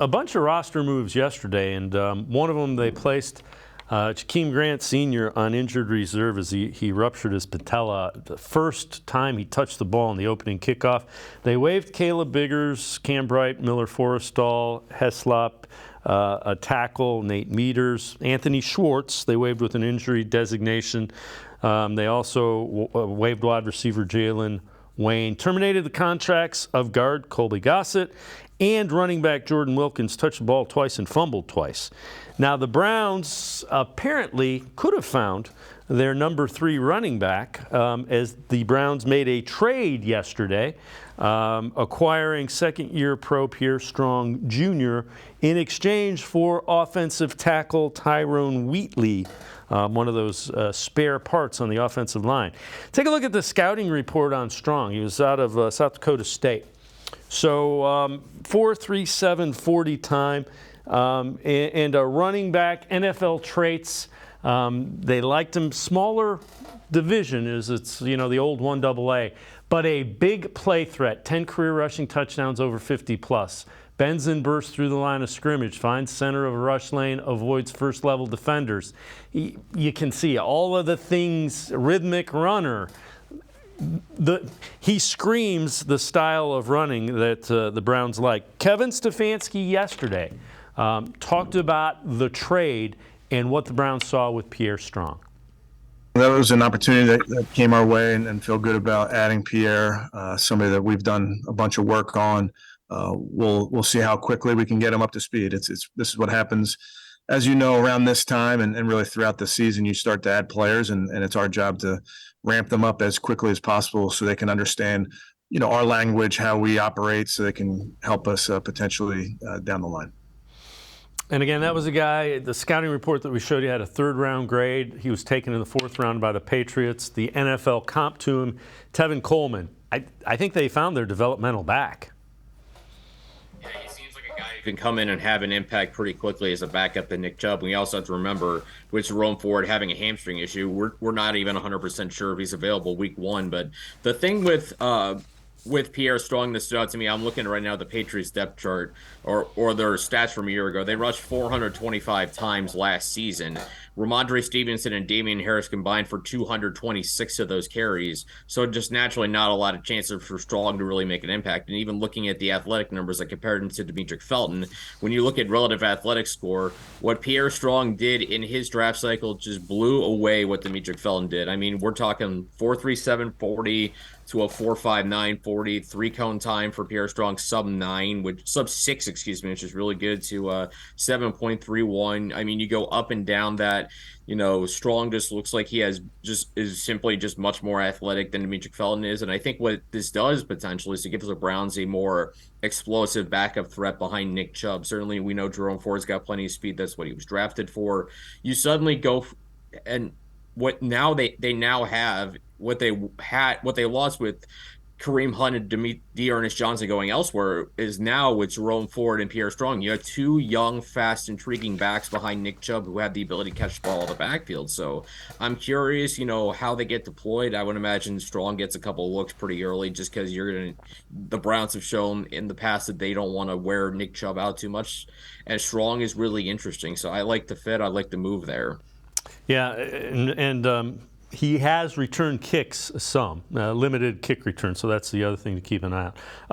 a bunch of roster moves yesterday, and one of them they placed Jakeem Grant Sr. on injured reserve as he ruptured his patella the first time he touched the ball in the opening kickoff. They waived Caleb Biggers, Cam Bright, Miller Forrestall, Heslop, a tackle, Nate Meters, Anthony Schwartz. They waived with an injury designation. They also waived wide receiver Jalen Wayne, terminated the contracts of guard Colby Gossett and running back Jordan Wilkins, touched the ball twice and fumbled twice. Now, the Browns apparently could have found their number 3 running back as the Browns made a trade yesterday, acquiring second-year pro Pierre Strong Jr. in exchange for offensive tackle Tyrone Wheatley, one of those spare parts on the offensive line. Take a look at the scouting report on Strong. He was out of South Dakota State. So 4.37 40 time, and a running back, NFL traits. They liked him. Smaller division it's the old 1AA, but a big play threat. 10 career rushing touchdowns over 50 plus. Bends and bursts through the line of scrimmage, finds center of a rush lane, avoids first-level defenders. You can see all of the things, rhythmic runner. He screams the style of running that the Browns like. Kevin Stefanski yesterday talked about the trade and what the Browns saw with Pierre Strong. That was an opportunity that came our way, and feel good about adding Pierre, somebody that we've done a bunch of work on. We'll see how quickly we can get him up to speed. This is what happens, as you know, around this time and really throughout the season. You start to add players, and it's our job to ramp them up as quickly as possible so they can understand, our language, how we operate, so they can help us potentially down the line. And again, that was a guy, the scouting report that we showed you had a 3rd-round grade. He was taken in the 4th round by the Patriots. The NFL comp to him, Tevin Coleman. I think they found their developmental back. Yeah, he seems like a guy who can come in and have an impact pretty quickly as a backup to Nick Chubb. We also have to remember, with Jerome Ford having a hamstring issue, we're not even 100% sure if he's available week 1. But the thing with Pierre Strong that stood out to me, I'm looking right now at the Patriots depth chart or their stats from a year ago. They rushed 425 times last season. Ramondre Stevenson and Damian Harris combined for 226 of those carries. So just naturally not a lot of chances for Strong to really make an impact. And even looking at the athletic numbers, I compared him to Demetric Felton. When you look at relative athletic score, what Pierre Strong did in his draft cycle just blew away what Demetric Felton did. I mean, we're talking 4.37 40 to a 4.59 40, 3-cone time for Pierre Strong, sub 6, which is really good, to 7.31. I mean, you go up and down that. Strong just looks like he is simply much more athletic than Demetric Felton is. And I think what this does potentially is to give the Browns a more explosive backup threat behind Nick Chubb. Certainly, we know Jerome Ford's got plenty of speed. That's what he was drafted for. You suddenly go and what now they now have what they lost with Kareem Hunt and Dearness Johnson going elsewhere is now with Jerome Ford and Pierre Strong. You have 2 young, fast, intriguing backs behind Nick Chubb who have the ability to catch the ball in the backfield. So I'm curious, how they get deployed. I would imagine Strong gets a couple of looks pretty early just because the Browns have shown in the past that they don't want to wear Nick Chubb out too much. And Strong is really interesting. So I like the fit. I like the move there. Yeah, and he has returned kicks some, limited kick return, so that's the other thing to keep an eye on.